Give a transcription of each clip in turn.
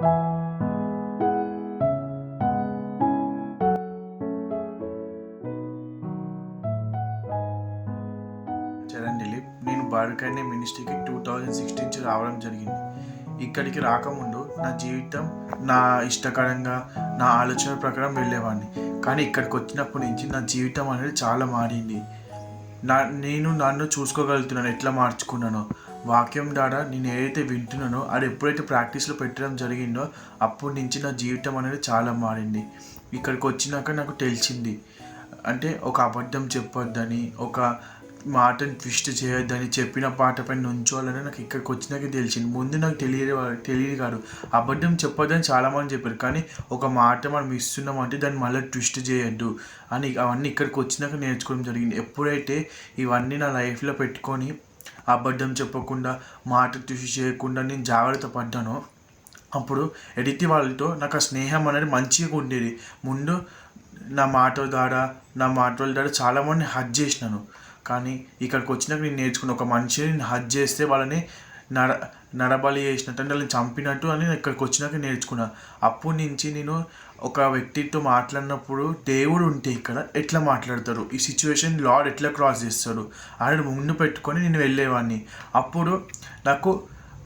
చరణ్ దిలీప్. నేను బాడకైనే మినిస్ట్రీకి 2016 రావడం జరిగింది. ఇక్కడికి రాకముందు నా జీవితం నా ఇష్టకరంగా నా ఆలోచన ప్రకారం వెళ్ళేవాడిని. కానీ ఇక్కడికి వచ్చినప్పటి నుంచి నా జీవితం అనేది చాలా మారింది. నేను నన్ను చూసుకోగలుగుతున్నాను, ఎట్లా మార్చుకున్నానో. వాక్యం ద్వారా నేను ఏదైతే వింటున్నానో అది ఎప్పుడైతే ప్రాక్టీస్లో పెట్టడం జరిగిందో అప్పటి నుంచి నా జీవితం అనేది చాలా మారింది. ఇక్కడికి వచ్చినాక నాకు తెలిసింది, అంటే ఒక అబద్ధం చెప్పొద్దని, ఒక మాటను ట్విస్ట్ చేయొద్దని, చెప్పిన పాట పైన నుంచోవాలని నాకు ఇక్కడికి వచ్చినాకే తెలిసింది. ముందు నాకు తెలియదు కాదు. అబద్ధం చెప్పొద్దని చాలామంది చెప్పారు, కానీ ఒక మాట మనం ఇస్తున్నామంటే దాన్ని మళ్ళీ ట్విస్ట్ చేయొద్దు అని అవన్నీ ఇక్కడికి వచ్చినాక నేర్చుకోవడం జరిగింది. ఎప్పుడైతే ఇవన్నీ నా లైఫ్లో పెట్టుకొని అబద్ధం చెప్పకుండా, మాట ట్విస్ట్ చేయకుండా నేను జాగ్రత్త పడ్డానో అప్పుడు ఎడిటి వాళ్ళతో నాకు ఆ స్నేహం అనేది మంచిగా ఉండేది. ముందు నా మాటల ద్వారా చాలామంది హర్ట్ చేసినాను. కానీ ఇక్కడికి వచ్చినాక నేను నేర్చుకున్న, ఒక మనిషిని నేను హర్ట్ చేస్తే వాళ్ళని నరబలి చేసినట్టు, అంటే వాళ్ళని చంపినట్టు అని ఇక్కడికి వచ్చినాక నేర్చుకున్నా. అప్పటి నుంచి నేను ఒక వ్యక్తితో మాట్లాడినప్పుడు దేవుడు ఉంటే ఇక్కడ ఎట్లా మాట్లాడతారు, ఈ సిచ్యువేషన్ లార్డ్ ఎట్లా క్రాస్ చేస్తాడు అని ముందు పెట్టుకొని నేను వెళ్ళేవాడిని. అప్పుడు నాకు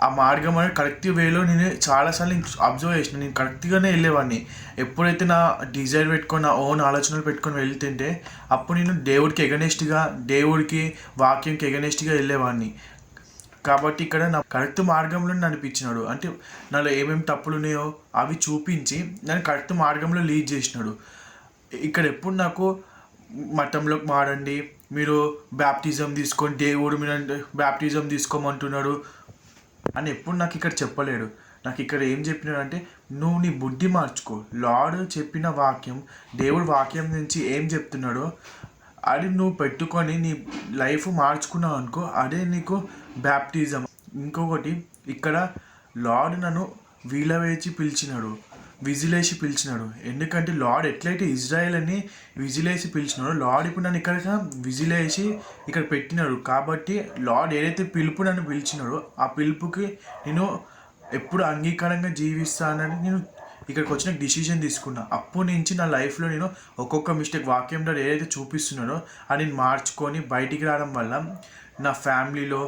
ఆ మార్గం అనేది కరెక్ట్ వేలో నేను చాలాసార్లు అబ్జర్వ్ చేసిన. నేను కరెక్ట్గానే వెళ్ళేవాడిని. ఎప్పుడైతే నా డిజైర్ పెట్టుకొని, నా ఓన్ ఆలోచనలు పెట్టుకొని వెళ్తుంటే అప్పుడు నేను దేవుడికి ఎగనెస్ట్గా, దేవుడికి వాక్యంకి ఎగనెస్ట్గా వెళ్ళేవాడిని. కాబట్టి ఇక్కడ నా కరెక్ట్ మార్గంలో నడిపించినాడు. అంటే నాలో ఏమేమి తప్పులు ఉన్నాయో అవి చూపించి నన్ను కరెక్ట్ మార్గంలో లీడ్ చేసినాడు. ఇక్కడ ఎప్పుడు నాకు మతంలోకి మారండి, మీరు బ్యాప్టిజం తీసుకొని, దేవుడు మీరు బ్యాప్టిజం తీసుకోమంటున్నాడు అని ఎప్పుడు నాకు ఇక్కడ చెప్పలేడు. నాకు ఇక్కడ ఏం చెప్పినాడు అంటే, నువ్వు నీ బుద్ధి మార్చుకో. లార్డ్ చెప్పిన వాక్యం, దేవుడు వాక్యం నుంచి ఏం చెప్తున్నాడో అది నువ్వు పెట్టుకొని నీ లైఫ్ మార్చుకున్నావు అనుకో, అదే నీకు బ్యాప్టిజం. ఇంకొకటి, ఇక్కడ లార్డ్ నన్ను వీలవేసి పిలిచినాడు, విజిలేసి పిలిచినాడు. ఎందుకంటే లార్డ్ ఎట్లయితే ఇజ్రాయెల్ అని విజిలేసి పిలిచినాడో, లార్డ్ ఇప్పుడు నన్ను ఇక్కడ విజిలేసి ఇక్కడ పెట్టినాడు. కాబట్టి లార్డ్ ఏదైతే పిలుపు నన్ను పిలిచినాడో ఆ పిలుపుకి నేను ఎప్పుడు అంగీకారంగా జీవిస్తానని నేను ఇక్కడికి వచ్చిన డిసిజన్ తీసుకున్నా. అప్పటి నుంచి నా లైఫ్లో నేను ఒక్కొక్క మిస్టేక్ వాక్యం ద్వారా ఏదైతే చూపిస్తున్నాడో అది నేను మార్చుకొని బయటికి రావడం వల్ల నా ఫ్యామిలీలో,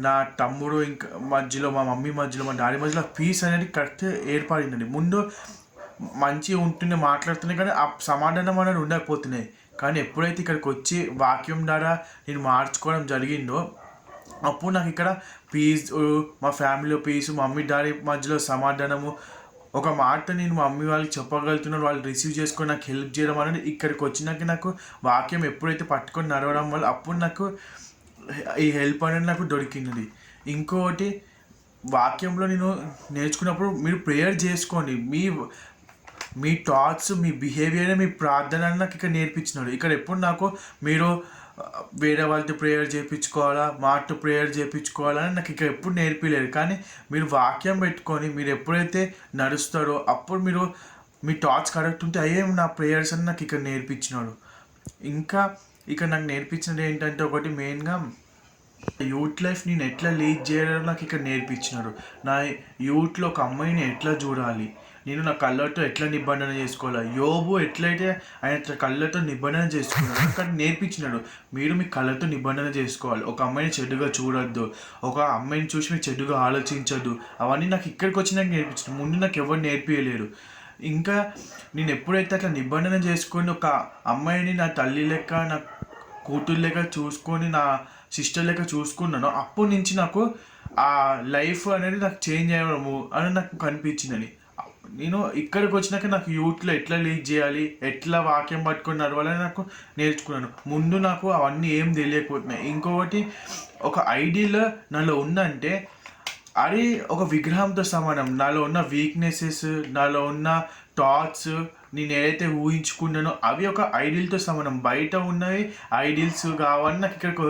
నా తమ్ముడు ఇంకా మధ్యలో, మా మమ్మీ మధ్యలో, మా డాడీ మధ్యలో పీస్ అనేది కరెక్ట్ ఏర్పడిందండి. ముందు మంచిగా ఉంటుండే, మాట్లాడుతున్నాయి, కానీ ఆ సమాధానం అనేది ఉండకపోతున్నాయి. కానీ ఎప్పుడైతే ఇక్కడికి వచ్చి వాక్యం ద్వారా నేను మార్చుకోవడం జరిగిందో అప్పుడు నాకు ఇక్కడ పీస్, మా ఫ్యామిలీలో పీస్, మమ్మీ డాడీ మధ్యలో సమాధానము, ఒక మాట నేను మా మమ్మీ వాళ్ళకి చెప్పగలుగుతున్నాను, వాళ్ళు రిసీవ్ చేసుకొని నాకు హెల్ప్ చేయడం అనేది ఇక్కడికి వచ్చినాక నాకు వాక్యం ఎప్పుడైతే పట్టుకొని నడవడం వల్ల అప్పుడు నాకు ఈ హెల్ప్ అనేది నాకు దొరికినది. ఇంకొకటి, వాక్యంలో నేను నేర్చుకున్నప్పుడు మీరు ప్రేయర్ చేసుకోండి, మీ థాట్స్, మీ బిహేవియర్, మీ ప్రార్థన నాకు ఇక్కడ నేర్పించినాడు. ఇక్కడ ఎప్పుడు నాకు మీరు వేరే వాళ్ళతో ప్రేయర్ చేయించుకోవాలా, మాతో ప్రేయర్ చేయించుకోవాలని నాకు ఇక్కడ ఎప్పుడు నేర్పిలేరు. కానీ మీరు వాక్యం పెట్టుకొని మీరు ఎప్పుడైతే నడుస్తారో అప్పుడు మీరు మీ థాట్స్ కరెక్ట్ ఉంటే అయ్యే నా ప్రేయర్స్ అని నాకు ఇక్కడ నేర్పించినాడు. ఇంకా ఇక్కడ నాకు నేర్పించినది ఏంటంటే, ఒకటి మెయిన్గా యూత్ లైఫ్ నేను ఎట్లా లీడ్ చేయడం నాకు ఇక్కడ నేర్పించినాడు. నా యూత్లో ఒక అమ్మాయిని ఎట్లా చూడాలి, నేను నా కళ్ళతో ఎట్లా నిబంధన చేసుకోవాలి, యోబు ఎట్లయితే ఆయన కళ్ళతో నిబంధన చేసుకున్నాడు అక్కడ నేర్పించినాడు. మీరు మీ కళ్ళతో నిబంధన చేసుకోవాలి, ఒక అమ్మాయిని చెడుగా చూడొద్దు, ఒక అమ్మాయిని చూసి మీరు చెడుగా ఆలోచించద్దు. అవన్నీ నాకు ఇక్కడికి వచ్చి నాకు నేర్పించాడు. ముందు నాకు ఎవరు నేర్పించలేరు. ఇంకా నేను ఎప్పుడైతే అట్లా నిబంధన చేసుకొని ఒక అమ్మాయిని నా తల్లి లెక్క, నా కూతురు లెక్క చూసుకొని, నా సిస్టర్ లెక్క చూసుకున్నాను, అప్పటి నుంచి నాకు ఆ లైఫ్ అనేది నాకు చేంజ్ అయ్యడము అని నాకు కనిపించిందని. నేను ఇక్కడికి వచ్చినాక నాకు యూత్లో ఎట్లా లీడ్ చేయాలి, ఎట్లా వాక్యం పట్టుకొని నడవాలని నాకు నేర్చుకున్నాను. ముందు నాకు అవన్నీ ఏం తెలియకపోతున్నాయి. ఇంకొకటి, ఒక ఐడియల్ నాలో ఉందంటే అది ఒక విగ్రహంతో సమానం. నాలో ఉన్న వీక్నెసెస్, నాలో ఉన్న థాట్స్, నేను ఏదైతే ఊహించుకున్నానో అవి ఒక ఐడియల్తో సమానం. బయట ఉన్నవి ఐడియల్స్ కావాలని నాకు ఇక్కడికి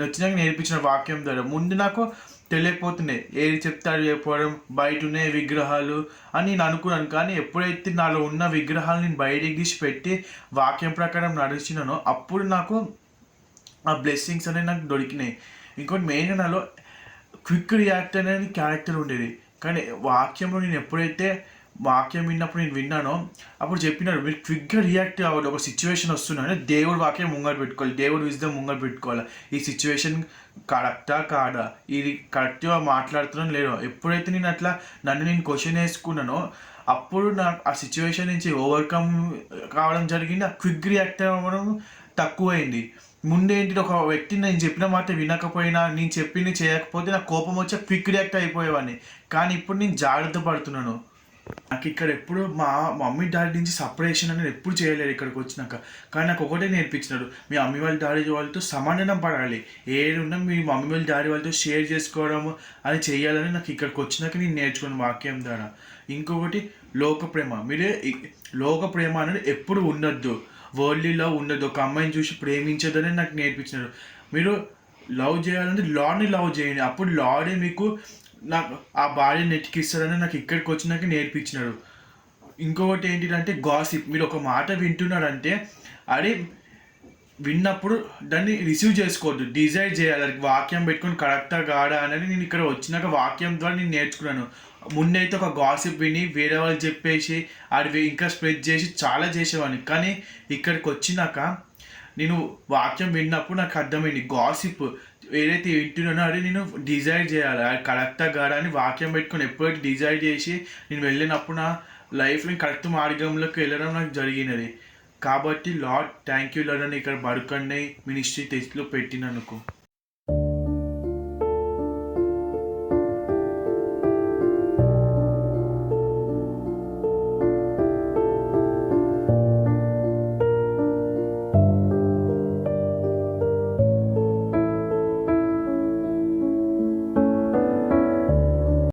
వచ్చినాక నేర్పించిన వాక్యం ద్వారా. ముందు నాకు తెలియకపోతున్నాయి, ఏది చెప్తాడు చెప్పడం, బయట ఉన్నాయి విగ్రహాలు అని నేను అనుకున్నాను. కానీ ఎప్పుడైతే నాలో ఉన్న విగ్రహాలు నేను బయటికి తీసి పెట్టి వాక్యం ప్రకారం నడిచినానో అప్పుడు నాకు ఆ బ్లెస్సింగ్స్ అనేవి నాకు దొరికినాయి. ఇంకోటి, మెయిన్గా నాలో క్విక్ రియాక్ట్ అనేది క్యారెక్టర్ ఉండేది. కానీ వాక్యంలో నేను ఎప్పుడైతే వాక్యం విన్నప్పుడు నేను విన్నానో అప్పుడు చెప్పినారు మీరు క్విక్గా రియాక్ట్ అవ్వాలి. ఒక సిచ్యువేషన్ వస్తున్నాను దేవుడు వాక్యం ముంగట పెట్టుకోవాలి, దేవుడు విజ్డమ్ ముంగట పెట్టుకోవాలి. ఈ సిచ్యువేషన్ కరెక్టా కాదా, ఇది కరెక్ట్గా మాట్లాడుతున్నాను లేదో. ఎప్పుడైతే నేను అట్లా నన్ను నేను క్వశ్చన్ వేసుకున్నానో అప్పుడు నాకు ఆ సిచ్యువేషన్ నుంచి ఓవర్కమ్ కావడం జరిగింది. ఆ క్విక్ రియాక్ట్ అవ్వడం తక్కువైంది. ముందేంటి ఒక వ్యక్తిని నేను చెప్పిన మాట వినకపోయినా, నేను చెప్పింది చేయకపోతే నాకు కోపం వచ్చి క్విక్ రియాక్ట్ అయిపోయేవాడిని. కానీ ఇప్పుడు నేను జాగ్రత్త పడుతున్నాను. నాకు ఇక్కడ ఎప్పుడు మా మమ్మీ డాడీ నుంచి సపరేషన్ అనేది ఎప్పుడు చేయలేదు ఇక్కడికి వచ్చినాక. కానీ నాకు ఒకటే నేర్పించినారు, మీ మమ్మీ వాళ్ళ డాడీ వాళ్ళతో సమాధానం పడాలి, ఏడున్నా మీ మమ్మీ వాళ్ళ డాడీ వాళ్ళతో షేర్ చేసుకోవడం అని చేయాలని నాకు ఇక్కడికి వచ్చినాక నేను నేర్చుకున్న వాక్యం ద్వారా. ఇంకొకటి లోక ప్రేమ. మీరే లోక ప్రేమ అనేది ఎప్పుడు ఉండొద్దు, వరల్డ్లీ లవ్ ఉండదు. ఒక అమ్మాయిని చూసి ప్రేమించదని నాకు నేర్పించినారు. మీరు లవ్ చేయాలంటే లాడ్ని లవ్ చేయండి, అప్పుడు లాడే మీకు నాకు ఆ భార్యను నెట్టికిస్తారని నాకు ఇక్కడికి వచ్చినాక నేర్పించినాడు. ఇంకొకటి ఏంటిదంటే గాసిప్. మీరు ఒక మాట వింటున్నారంటే అది విన్నప్పుడు దాన్ని రిసీవ్ చేసుకోవద్దు, డిజైడ్ చేయాలి. దానికి వాక్యం పెట్టుకొని కరెక్టా కాడా అనేది నేను ఇక్కడ వచ్చినాక వాక్యం ద్వారా నేను నేర్చుకున్నాను. ముందైతే ఒక గాసిప్ విని వేరే వాళ్ళు చెప్పేసి అది ఇంకా స్ప్రెడ్ చేసి చాలా చేసేవాడిని. కానీ ఇక్కడికి వచ్చినాక నేను వాక్యం విన్నప్పుడు నాకు అర్థమైంది, గాసిప్ ఏదైతే వింటున్నానో అది నేను డిజైడ్ చేయాలి, అది కరెక్టా కాదా అని వాక్యం పెట్టుకొని ఎప్పుడైతే డిజైడ్ చేసి నేను వెళ్ళినప్పుడు నా లైఫ్లో కరెక్ట్ మార్గంలోకి వెళ్ళడం నాకు జరిగినది. కాబట్టి లార్డ్ థ్యాంక్ యూ లార్డ్ అని ఇక్కడ బడుకన్నే మినిస్ట్రీ టెస్ట్లో పెట్టినందుకు.